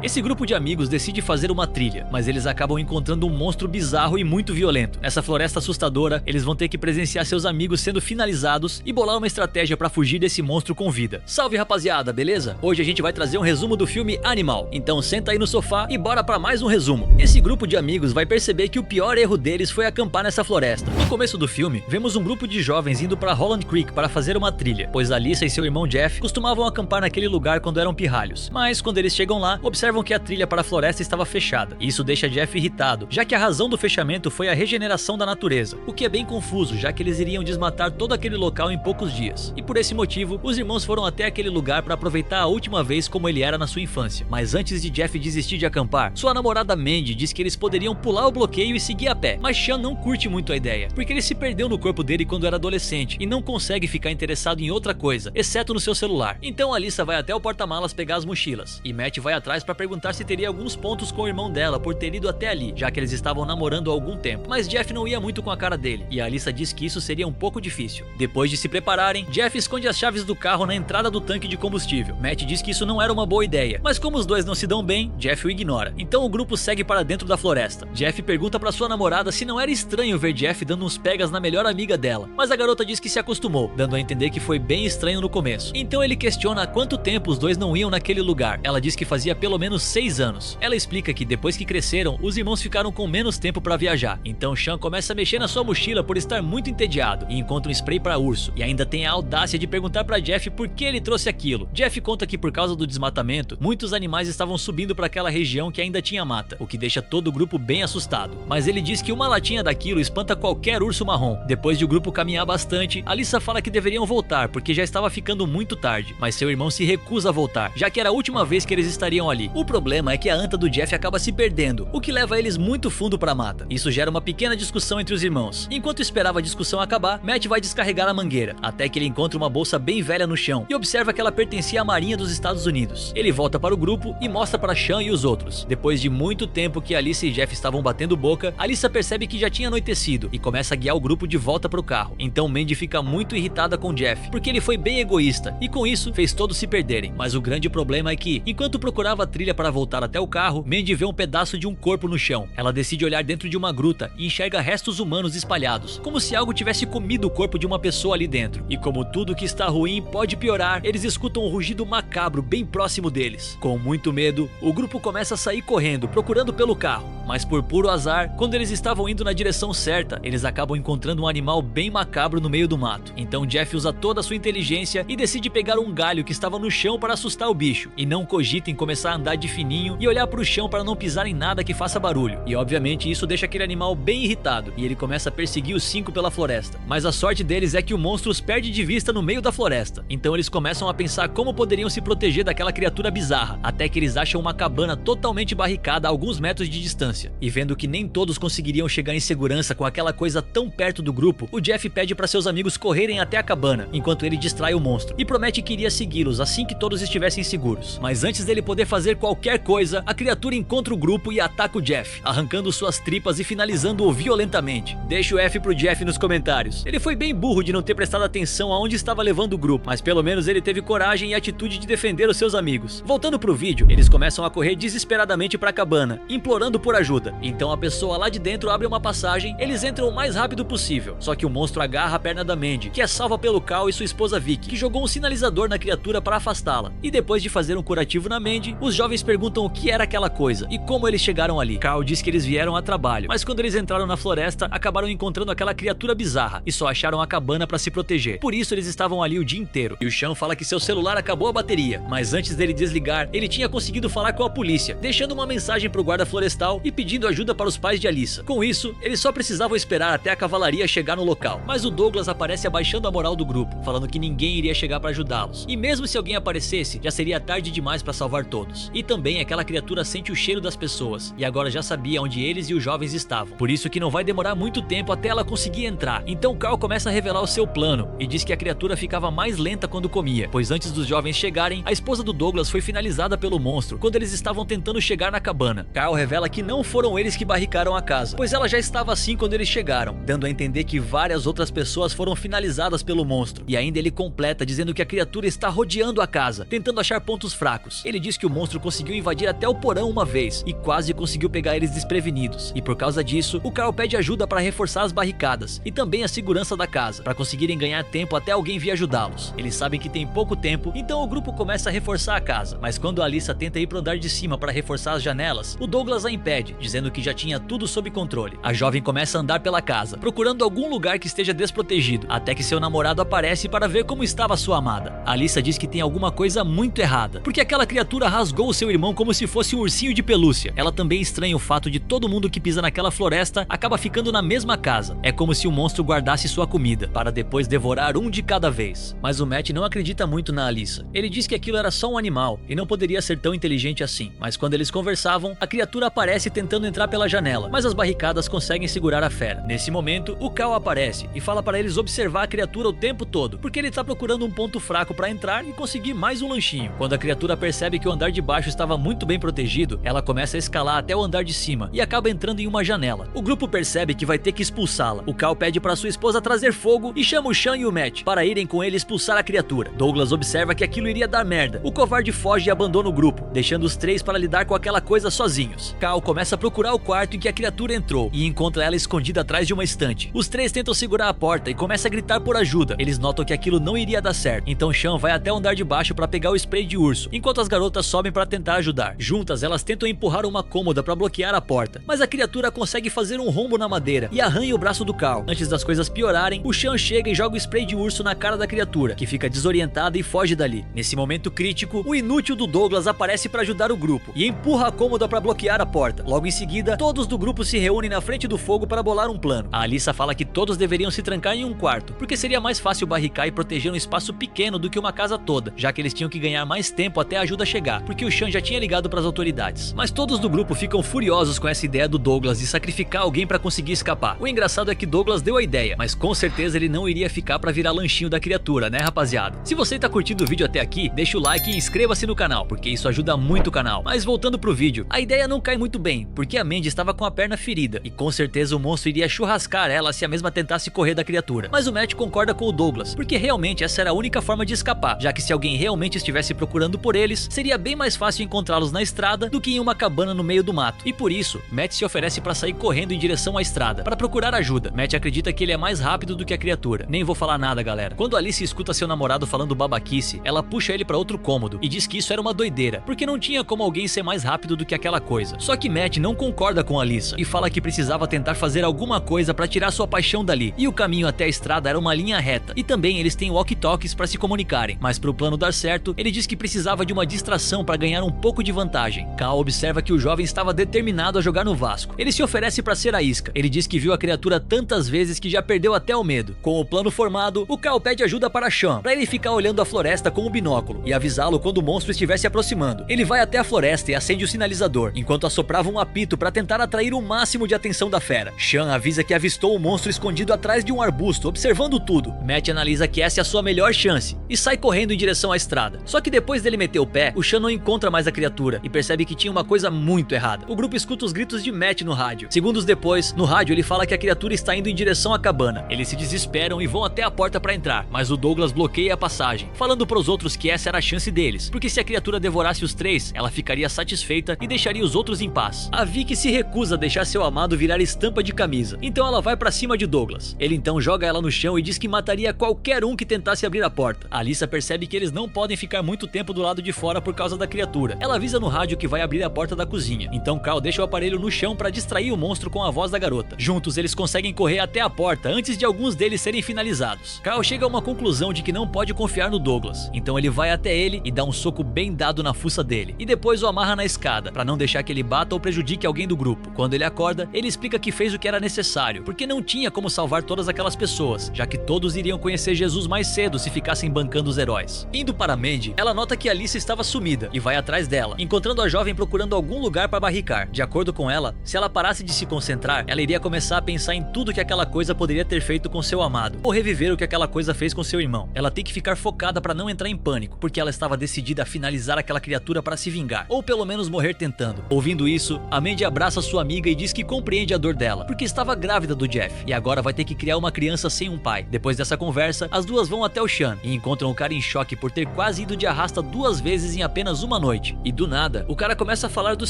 Esse grupo de amigos decide fazer uma trilha, mas eles acabam encontrando um monstro bizarro e muito violento. Nessa floresta assustadora, eles vão ter que presenciar seus amigos sendo finalizados e bolar uma estratégia pra fugir desse monstro com vida. Salve rapaziada, beleza? Hoje a gente vai trazer um resumo do filme Animal, então senta aí no sofá e bora pra mais um resumo. Esse grupo de amigos vai perceber que o pior erro deles foi acampar nessa floresta. No começo do filme, vemos um grupo de jovens indo pra Holland Creek para fazer uma trilha, pois Alyssa e seu irmão Jeff costumavam acampar naquele lugar quando eram pirralhos. Mas quando eles chegam lá, observam que a trilha para a floresta estava fechada. Isso deixa Jeff irritado, já que a razão do fechamento foi a regeneração da natureza, o que é bem confuso, já que eles iriam desmatar todo aquele local em poucos dias. E por esse motivo, os irmãos foram até aquele lugar para aproveitar a última vez como ele era na sua infância. Mas antes de Jeff desistir de acampar, sua namorada Mandy diz que eles poderiam pular o bloqueio e seguir a pé. Mas Sean não curte muito a ideia, porque ele se perdeu no corpo dele quando era adolescente e não consegue ficar interessado em outra coisa, exceto no seu celular. Então Alyssa vai até o porta-malas pegar as mochilas, e Matt vai atrás para perguntar se teria alguns pontos com o irmão dela por ter ido até ali, já que eles estavam namorando há algum tempo. Mas Jeff não ia muito com a cara dele, e a Alyssa diz que isso seria um pouco difícil. Depois de se prepararem, Jeff esconde as chaves do carro na entrada do tanque de combustível. Matt diz que isso não era uma boa ideia, mas como os dois não se dão bem, Jeff o ignora. Então o grupo segue para dentro da floresta. Jeff pergunta para sua namorada se não era estranho ver Jeff dando uns pegas na melhor amiga dela, mas a garota diz que se acostumou, dando a entender que foi bem estranho no começo. Então ele questiona há quanto tempo os dois não iam naquele lugar. Ela diz que fazia pelo menos 6 anos. Ela explica que depois que cresceram, os irmãos ficaram com menos tempo para viajar. Então Sean começa a mexer na sua mochila por estar muito entediado e encontra um spray para urso, e ainda tem a audácia de perguntar para Jeff por que ele trouxe aquilo. Jeff conta que por causa do desmatamento, muitos animais estavam subindo para aquela região que ainda tinha mata, o que deixa todo o grupo bem assustado. Mas ele diz que uma latinha daquilo espanta qualquer urso marrom. Depois de o grupo caminhar bastante, Alyssa fala que deveriam voltar porque já estava ficando muito tarde, mas seu irmão se recusa a voltar, já que era a última vez que eles estariam ali. O problema é que a anta do Jeff acaba se perdendo, o que leva eles muito fundo para a mata. Isso gera uma pequena discussão entre os irmãos. Enquanto esperava a discussão acabar, Matt vai descarregar a mangueira, até que ele encontra uma bolsa bem velha no chão e observa que ela pertencia à Marinha dos Estados Unidos. Ele volta para o grupo e mostra para Sean e os outros. Depois de muito tempo que Alyssa e Jeff estavam batendo boca, Alyssa percebe que já tinha anoitecido e começa a guiar o grupo de volta para o carro. Então Mandy fica muito irritada com Jeff, porque ele foi bem egoísta e com isso fez todos se perderem. Mas o grande problema é que, enquanto procurava a trilha para voltar até o carro, Mandy vê um pedaço de um corpo no chão. Ela decide olhar dentro de uma gruta e enxerga restos humanos espalhados, como se algo tivesse comido o corpo de uma pessoa ali dentro. E como tudo que está ruim pode piorar, eles escutam um rugido macabro bem próximo deles. Com muito medo, o grupo começa a sair correndo, procurando pelo carro. Mas por puro azar, quando eles estavam indo na direção certa, eles acabam encontrando um animal bem macabro no meio do mato. Então Jeff usa toda a sua inteligência e decide pegar um galho que estava no chão para assustar o bicho. E não cogita em começar a andar de fininho e olhar para o chão para não pisar em nada que faça barulho. E obviamente isso deixa aquele animal bem irritado, e ele começa a perseguir os 5 pela floresta. Mas a sorte deles é que o monstro os perde de vista no meio da floresta. Então eles começam a pensar como poderiam se proteger daquela criatura bizarra, até que eles acham uma cabana totalmente barricada a alguns metros de distância. E vendo que nem todos conseguiriam chegar em segurança com aquela coisa tão perto do grupo, o Jeff pede para seus amigos correrem até a cabana, enquanto ele distrai o monstro, e promete que iria segui-los assim que todos estivessem seguros. Mas antes dele poder fazer qualquer coisa, a criatura encontra o grupo e ataca o Jeff, arrancando suas tripas e finalizando-o violentamente. Deixa o F pro Jeff nos comentários. Ele foi bem burro de não ter prestado atenção aonde estava levando o grupo, mas pelo menos ele teve coragem e atitude de defender os seus amigos. Voltando pro vídeo, eles começam a correr desesperadamente pra cabana, implorando por ajuda. Então a pessoa lá de dentro abre uma passagem, eles entram o mais rápido possível. Só que o monstro agarra a perna da Mandy, que é salva pelo Cal e sua esposa Vicky, que jogou um sinalizador na criatura para afastá-la. E depois de fazer um curativo na Mandy, os jovens perguntam o que era aquela coisa e como eles chegaram ali. Carl diz que eles vieram a trabalho, mas quando eles entraram na floresta, acabaram encontrando aquela criatura bizarra e só acharam a cabana para se proteger. Por isso eles estavam ali o dia inteiro. E o Sean fala que seu celular acabou a bateria, mas antes dele desligar, ele tinha conseguido falar com a polícia, deixando uma mensagem pro guarda florestal e pedindo ajuda para os pais de Alyssa. Com isso, eles só precisavam esperar até a cavalaria chegar no local. Mas o Douglas aparece abaixando a moral do grupo, falando que ninguém iria chegar para ajudá-los. E mesmo se alguém aparecesse, já seria tarde demais para salvar todos. E também aquela criatura sente o cheiro das pessoas e agora já sabia onde eles e os jovens estavam. Por isso que não vai demorar muito tempo até ela conseguir entrar. Então Carl começa a revelar o seu plano e diz que a criatura ficava mais lenta quando comia, pois antes dos jovens chegarem, a esposa do Douglas foi finalizada pelo monstro quando eles estavam tentando chegar na cabana. Carl revela que não não foram eles que barricaram a casa, pois ela já estava assim quando eles chegaram, dando a entender que várias outras pessoas foram finalizadas pelo monstro. E ainda ele completa dizendo que a criatura está rodeando a casa, tentando achar pontos fracos. Ele diz que o monstro conseguiu invadir até o porão uma vez e quase conseguiu pegar eles desprevenidos. E por causa disso, o Carl pede ajuda para reforçar as barricadas e também a segurança da casa, para conseguirem ganhar tempo até alguém vir ajudá-los. Eles sabem que tem pouco tempo, então o grupo começa a reforçar a casa, mas quando a Alyssa tenta ir pro andar de cima para reforçar as janelas, o Douglas a impede, dizendo que já tinha tudo sob controle. A jovem começa a andar pela casa, procurando algum lugar que esteja desprotegido, até que seu namorado aparece para ver como estava sua amada. A Alyssa diz que tem alguma coisa muito errada, porque aquela criatura rasgou seu irmão como se fosse um ursinho de pelúcia. Ela também estranha o fato de todo mundo que pisa naquela floresta acaba ficando na mesma casa. É como se o monstro guardasse sua comida, para depois devorar um de cada vez. Mas o Matt não acredita muito na Alyssa. Ele diz que aquilo era só um animal e não poderia ser tão inteligente assim. Mas quando eles conversavam, a criatura aparece tentando entrar pela janela, mas as barricadas conseguem segurar a fera. Nesse momento, o Cal aparece e fala para eles observar a criatura o tempo todo, porque ele está procurando um ponto fraco para entrar e conseguir mais um lanchinho. Quando a criatura percebe que o andar de baixo estava muito bem protegido, ela começa a escalar até o andar de cima e acaba entrando em uma janela. O grupo percebe que vai ter que expulsá-la. O Cal pede para sua esposa trazer fogo e chama o Sean e o Matt para irem com ele expulsar a criatura. Douglas observa que aquilo iria dar merda. O covarde foge e abandona o grupo, deixando os três para lidar com aquela coisa sozinhos. Cal começa a procurar o quarto em que a criatura entrou e encontra ela escondida atrás de uma estante. Os três tentam segurar a porta e começa a gritar por ajuda. Eles notam que aquilo não iria dar certo, então Sean vai até o andar de baixo para pegar o spray de urso, enquanto as garotas sobem para tentar ajudar. Juntas, elas tentam empurrar uma cômoda para bloquear a porta, mas a criatura consegue fazer um rombo na madeira e arranha o braço do Carl. Antes das coisas piorarem, o Sean chega e joga o spray de urso na cara da criatura, que fica desorientada e foge dali. Nesse momento crítico, o inútil do Douglas aparece para ajudar o grupo e empurra a cômoda para bloquear a porta. Logo em seguida, todos do grupo se reúnem na frente do fogo para bolar um plano. A Alyssa fala que todos deveriam se trancar em um quarto, porque seria mais fácil barricar e proteger um espaço pequeno do que uma casa toda, já que eles tinham que ganhar mais tempo até a ajuda chegar, porque o Sean já tinha ligado para as autoridades. Mas todos do grupo ficam furiosos com essa ideia do Douglas de sacrificar alguém para conseguir escapar. O engraçado é que Douglas deu a ideia, mas com certeza ele não iria ficar para virar lanchinho da criatura, né, rapaziada? Se você tá curtindo o vídeo até aqui, deixa o like e inscreva-se no canal, porque isso ajuda muito o canal. Mas voltando pro vídeo, a ideia não cai muito bem, porque a Mandy estava com a perna ferida e com certeza o monstro iria churrascar ela se a mesma tentasse correr da criatura. Mas o Matt concorda com o Douglas, porque realmente essa era a única forma de escapar, já que se alguém realmente estivesse procurando por eles, seria bem mais fácil encontrá-los na estrada do que em uma cabana no meio do mato. E por isso, Matt se oferece para sair correndo em direção à estrada, para procurar ajuda. Matt acredita que ele é mais rápido do que a criatura. Nem vou falar nada, galera. Quando Alice escuta seu namorado falando babaquice, ela puxa ele para outro cômodo e diz que isso era uma doideira, porque não tinha como alguém ser mais rápido do que aquela coisa. Só que Matt não concorda com Alyssa e fala que precisava tentar fazer alguma coisa para tirar sua paixão dali. E o caminho até a estrada era uma linha reta. E também eles têm walkie-talkies para se comunicarem. Mas para o plano dar certo, ele diz que precisava de uma distração para ganhar um pouco de vantagem. Cal observa que o jovem estava determinado a jogar no Vasco. Ele se oferece para ser a isca. Ele diz que viu a criatura tantas vezes que já perdeu até o medo. Com o plano formado, o Cal pede ajuda para Sean, para ele ficar olhando a floresta com o binóculo e avisá-lo quando o monstro estiver se aproximando. Ele vai até a floresta e acende o sinalizador, enquanto assoprava um apito para tentar atrair o máximo de atenção da fera. Sean avisa que avistou o monstro escondido atrás de um arbusto, observando tudo. Matt analisa que essa é a sua melhor chance e sai correndo em direção à estrada. Só que depois dele meter o pé, o Sean não encontra mais a criatura e percebe que tinha uma coisa muito errada. O grupo escuta os gritos de Matt no rádio. Segundos depois, no rádio ele fala que a criatura está indo em direção à cabana. Eles se desesperam e vão até a porta para entrar, mas o Douglas bloqueia a passagem, falando para os outros que essa era a chance deles, porque se a criatura devorasse os três, ela ficaria satisfeita e deixaria os outros em paz. A Vicky se recusa a deixar seu amado virar estampa de camisa, então ela vai para cima de Douglas. Ele então joga ela no chão e diz que mataria qualquer um que tentasse abrir a porta. A Alyssa percebe que eles não podem ficar muito tempo do lado de fora por causa da criatura. Ela avisa no rádio que vai abrir a porta da cozinha, então Cal deixa o aparelho no chão para distrair o monstro com a voz da garota. Juntos eles conseguem correr até a porta antes de alguns deles serem finalizados. Cal chega a uma conclusão de que não pode confiar no Douglas, então ele vai até ele e dá um soco bem dado na fuça dele, e depois o amarra na escada, para não deixar que ele bata ou prejudique alguém do grupo. Quando ele acorda, ele explica que fez o que era necessário, porque não tinha como salvar todas aquelas pessoas, já que todos iriam conhecer Jesus mais cedo se ficassem bancando os heróis. Indo para Mandy, ela nota que Alyssa estava sumida e vai atrás dela, encontrando a jovem procurando algum lugar para barricar. De acordo com ela, se ela parasse de se concentrar, ela iria começar a pensar em tudo que aquela coisa poderia ter feito com seu amado, ou reviver o que aquela coisa fez com seu irmão. Ela tem que ficar focada para não entrar em pânico, porque ela estava decidida a finalizar aquela criatura para se vingar, ou pelo menos morrer tentando. Ouvindo isso, A Mandy abraça sua amiga e diz que compreende a dor dela, porque estava grávida do Jeff e agora vai ter que criar uma criança sem um pai. Depois dessa conversa, as duas vão até o Sean e encontram o cara em choque por ter quase ido de arrasta 2 vezes em apenas uma noite. E do nada, o cara começa a falar dos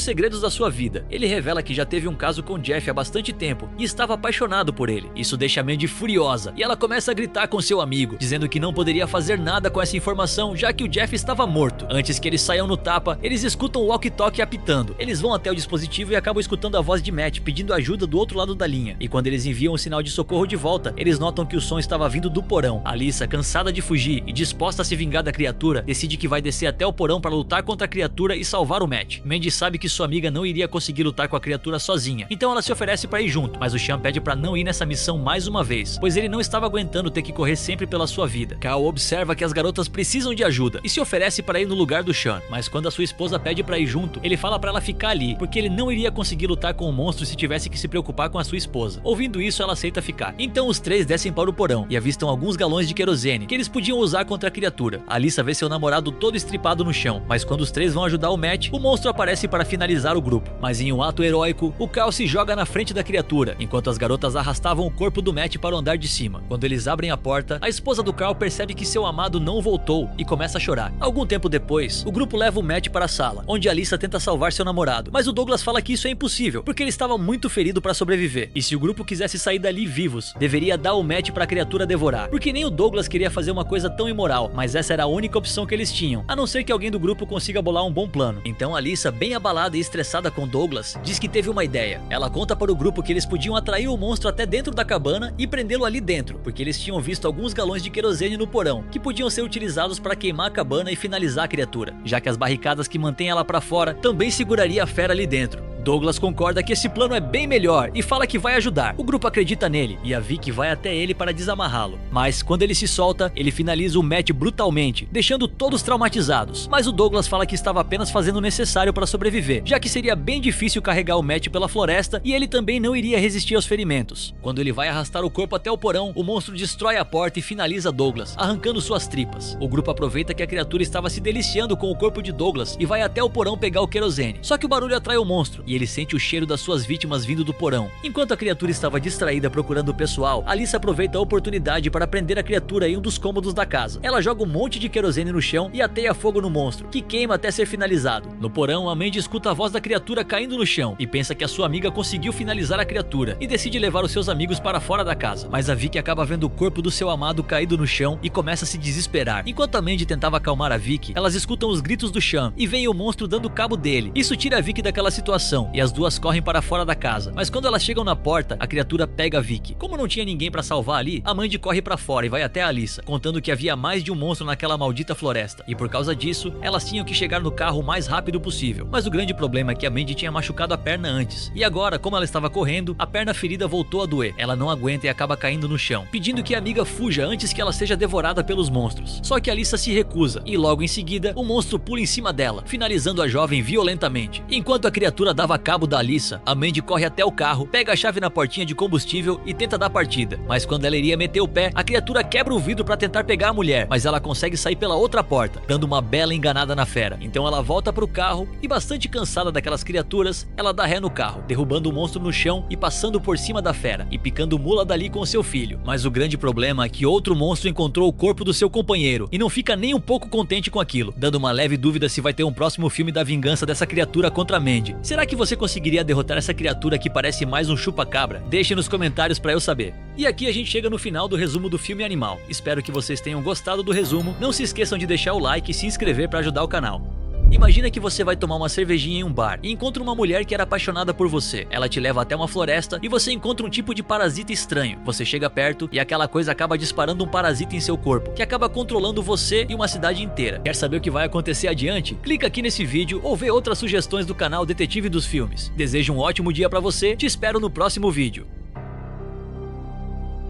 segredos da sua vida. Ele revela que já teve um caso com Jeff há bastante tempo e estava apaixonado por ele. Isso deixa a Mandy furiosa e ela começa a gritar com seu amigo, dizendo que não poderia fazer nada com essa informação, já que o Jeff estava morto. Antes que eles saiam no tapa, eles escutam o walkie-talkie apitando. Eles vão até o dispositivo e acabam escutando a voz de Matt pedindo ajuda do outro lado da linha. E quando eles enviam o sinal de socorro de volta, eles notam que o som estava vindo do porão. Alyssa, cansada de fugir e disposta a se vingar da criatura, decide que vai descer até o porão para lutar contra a criatura e salvar o Matt. Mandy sabe que sua amiga não iria conseguir lutar com a criatura sozinha, então ela se oferece para ir junto, mas o Sean pede para não ir nessa missão mais uma vez, pois ele não estava aguentando ter que correr sempre pela sua vida. Cal observa que as garotas precisam de ajuda e se oferece para ir no lugar do Sean, mas quando a sua esposa pede para ir junto, ele fala para ela ficar ali, porque ele não iria conseguir lutar com o monstro se tivesse que se preocupar com a sua esposa. Ouvindo isso, ela aceita ficar. Então os três descem para o porão e avistam alguns galões de querosene que eles podiam usar contra a criatura. Alyssa vê seu namorado todo estripado no chão, mas quando os três vão ajudar o Matt, o monstro aparece para finalizar o grupo. Mas em um ato heróico, o Cal se joga na frente da criatura, enquanto as garotas arrastavam o corpo do Matt para o andar de cima. Quando eles abrem a porta, a esposa do Cal percebe que seu amado não voltou e começa a chorar. Algum tempo depois, o grupo leva o Matt para a sala, onde Alyssa tenta salvar seu namorado, mas o Douglas fala que isso é impossível, porque ele estava muito ferido para sobreviver, e se o grupo quisesse sair dali vivos, deveria dar o Matt para a criatura devorar, porque nem o Douglas queria fazer uma coisa tão imoral, mas essa era a única opção que eles tinham, a não ser que alguém do grupo consiga bolar um bom plano. Então Alyssa, bem abalada e estressada com Douglas, diz que teve uma ideia. Ela conta para o grupo que eles podiam atrair o monstro até dentro da cabana e prendê-lo ali dentro, porque eles tinham visto alguns galões de querosene no porão, que podiam ser utilizados para queimar a cabana e finalizar a criatura, já que as barricadas que mantêm ela para fora também seguraria a fera ali dentro. Douglas concorda que esse plano é bem melhor e fala que vai ajudar. O grupo acredita nele e a Vicky vai até ele para desamarrá-lo. Mas quando ele se solta, ele finaliza o Matt brutalmente, deixando todos traumatizados. Mas o Douglas fala que estava apenas fazendo o necessário para sobreviver, já que seria bem difícil carregar o Matt pela floresta e ele também não iria resistir aos ferimentos. Quando ele vai arrastar o corpo até o porão, o monstro destrói a porta e finaliza Douglas, arrancando suas tripas. O grupo aproveita que a criatura estava se deliciando com o corpo de Douglas e vai até o porão pegar o querosene. Só que o barulho atrai o monstro e ele sente o cheiro das suas vítimas vindo do porão. Enquanto a criatura estava distraída procurando o pessoal, Alyssa aproveita a oportunidade para prender a criatura em um dos cômodos da casa. Ela joga um monte de querosene no chão e ateia fogo no monstro, que queima até ser finalizado. No porão, a Mandy escuta a voz da criatura caindo no chão e pensa que a sua amiga conseguiu finalizar a criatura e decide levar os seus amigos para fora da casa. Mas a Vicky acaba vendo o corpo do seu amado caído no chão e começa a se desesperar. Enquanto a Mandy tentava acalmar a Vicky, elas escutam os gritos do Sean e veem o monstro dando cabo dele. Isso tira a Vicky daquela situação e as duas correm para fora da casa, mas quando elas chegam na porta, a criatura pega a Vicky. Como não tinha ninguém para salvar ali, a Mandy corre para fora e vai até a Alyssa, contando que havia mais de um monstro naquela maldita floresta, e por causa disso, elas tinham que chegar no carro o mais rápido possível. Mas o grande problema é que a Mandy tinha machucado a perna antes, e agora, como ela estava correndo, a perna ferida voltou a doer. Ela não aguenta e acaba caindo no chão, pedindo que a amiga fuja antes que ela seja devorada pelos monstros. Só que a Alyssa se recusa, e logo em seguida, o monstro pula em cima dela, finalizando a jovem violentamente. Enquanto a criatura dava cabo da Alyssa, a Mandy corre até o carro, pega a chave na portinha de combustível e tenta dar partida. Mas quando ela iria meter o pé, a criatura quebra o vidro para tentar pegar a mulher, mas ela consegue sair pela outra porta, dando uma bela enganada na fera. Então ela volta pro carro e, bastante cansada daquelas criaturas, ela dá ré no carro, derrubando o monstro no chão e passando por cima da fera, e picando mula dali com seu filho. Mas o grande problema é que outro monstro encontrou o corpo do seu companheiro e não fica nem um pouco contente com aquilo, dando uma leve dúvida se vai ter um próximo filme da vingança dessa criatura contra a Mandy. Será que você conseguiria derrotar essa criatura que parece mais um chupa-cabra? Deixe nos comentários para eu saber. E aqui a gente chega no final do resumo do filme Animal. Espero que vocês tenham gostado do resumo. Não se esqueçam de deixar o like e se inscrever para ajudar o canal. Imagina que você vai tomar uma cervejinha em um bar e encontra uma mulher que era apaixonada por você. Ela te leva até uma floresta e você encontra um tipo de parasita estranho. Você chega perto e aquela coisa acaba disparando um parasita em seu corpo, que acaba controlando você e uma cidade inteira. Quer saber o que vai acontecer adiante? Clica aqui nesse vídeo ou vê outras sugestões do canal Detetive dos Filmes. Desejo um ótimo dia pra você, te espero no próximo vídeo.